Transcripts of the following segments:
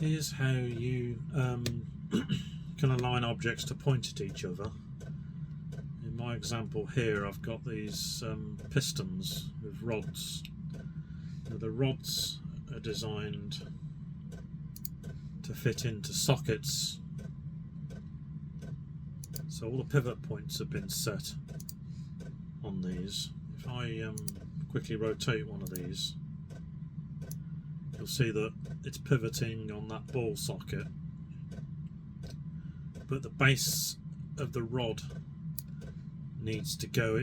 Here's how you can align objects to point at each other. In my example here, I've got these pistons with rods. Now, the rods are designed to fit into sockets, so all the pivot points have been set on these. If I quickly rotate one of these, you'll see that it's pivoting on that ball socket, but the base of the rod needs to go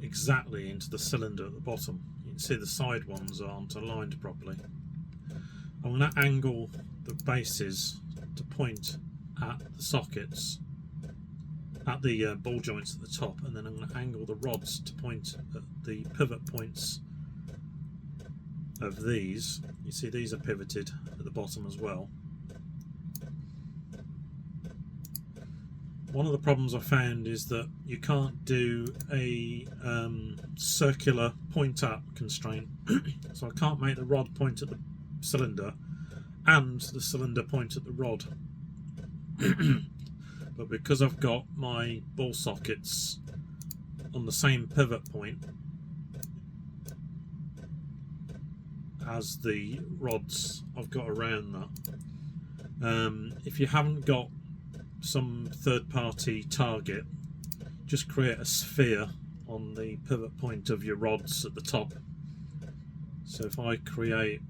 exactly into the cylinder at the bottom. You can see the side ones aren't aligned properly. I'm going to angle the bases to point at the sockets, at the ball joints at the top, and then I'm going to angle the rods to point at the pivot points of these. You see these are pivoted at the bottom as well. One of the problems I found is that you can't do a circular point at constraint, so I can't make the rod point at the cylinder and the cylinder point at the rod. But because I've got my ball sockets on the same pivot point as the rods I've got around that, if you haven't got some third-party target, just create a sphere on the pivot point of your rods at the top. So if I create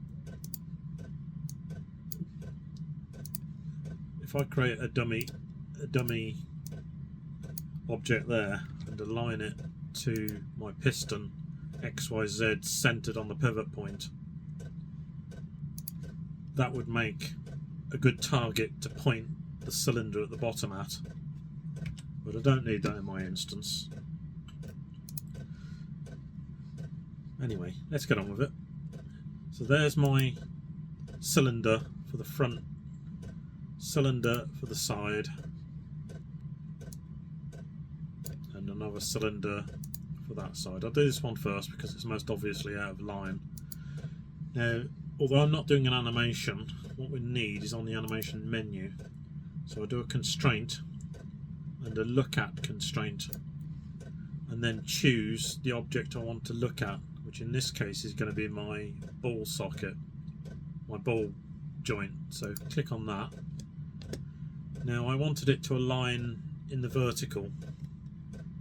a dummy object there and align it to my piston XYZ centered on the pivot point, that would make a good target to point the cylinder at the bottom at, but I don't need that in my instance. Anyway, let's get on with it. So there's my cylinder for the front, cylinder for the side, and another cylinder for that side. I'll do this one first because it's most obviously out of line. Now, although I'm not doing an animation, what we need is on the animation menu. So I do a constraint and a look at constraint, and then choose the object I want to look at, which in this case is going to be my ball socket, my ball joint. So click on that. Now I wanted it to align in the vertical,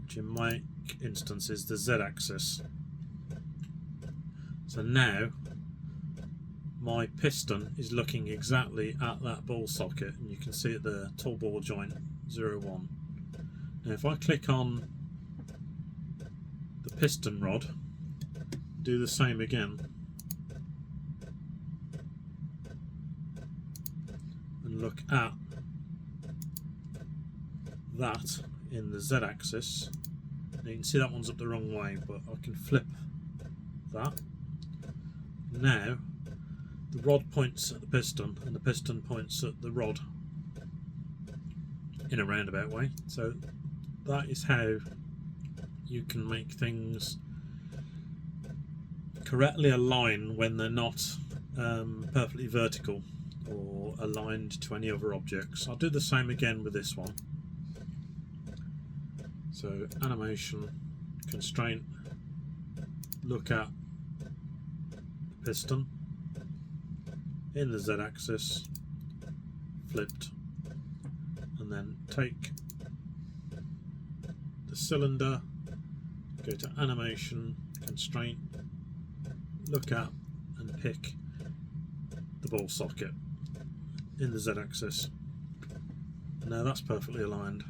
which in my instance is the Z-axis. So now my piston is looking exactly at that ball socket, and you can see it there, tall ball joint 01. Now if I click on the piston rod, do the same again, and look at that in the Z-axis. Now you can see that one's up the wrong way, but I can flip that. Now the rod points at the piston and the piston points at the rod in a roundabout way. So that is how you can make things correctly align when they're not perfectly vertical or aligned to any other objects. I'll do the same again with this one. So animation, constraint, look at the piston in the Z-axis, flipped, and then take the cylinder, go to animation, constraint, look at, and pick the ball socket in the Z-axis. Now that's perfectly aligned.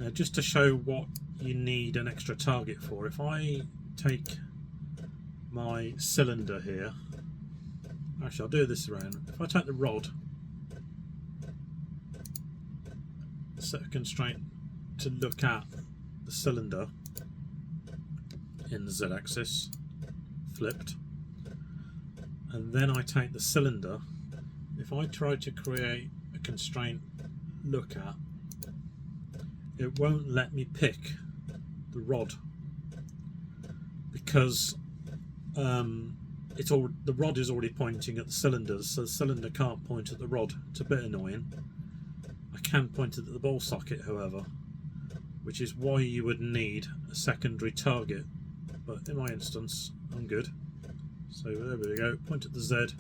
Now just to show what you need an extra target for, if I take my cylinder here, actually I'll do this around. If I take the rod, set a constraint to look at the cylinder in the Z-axis, flipped, and then I take the cylinder, if I try to create a constraint look at, it won't let me pick the rod because it's all, the rod is already pointing at the cylinders, so the cylinder can't point at the rod. It's a bit annoying. I can point it at the ball socket, however, which is why you would need a secondary target. But in my instance, I'm good. So there we go. Point at the Z,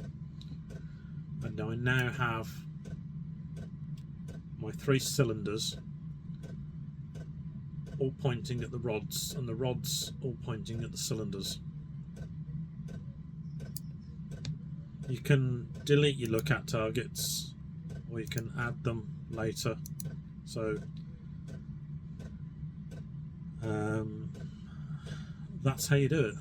and I now have my 3 cylinders all pointing at the rods, and the rods all pointing at the cylinders. You can delete your look at targets, or you can add them later. So that's how you do it.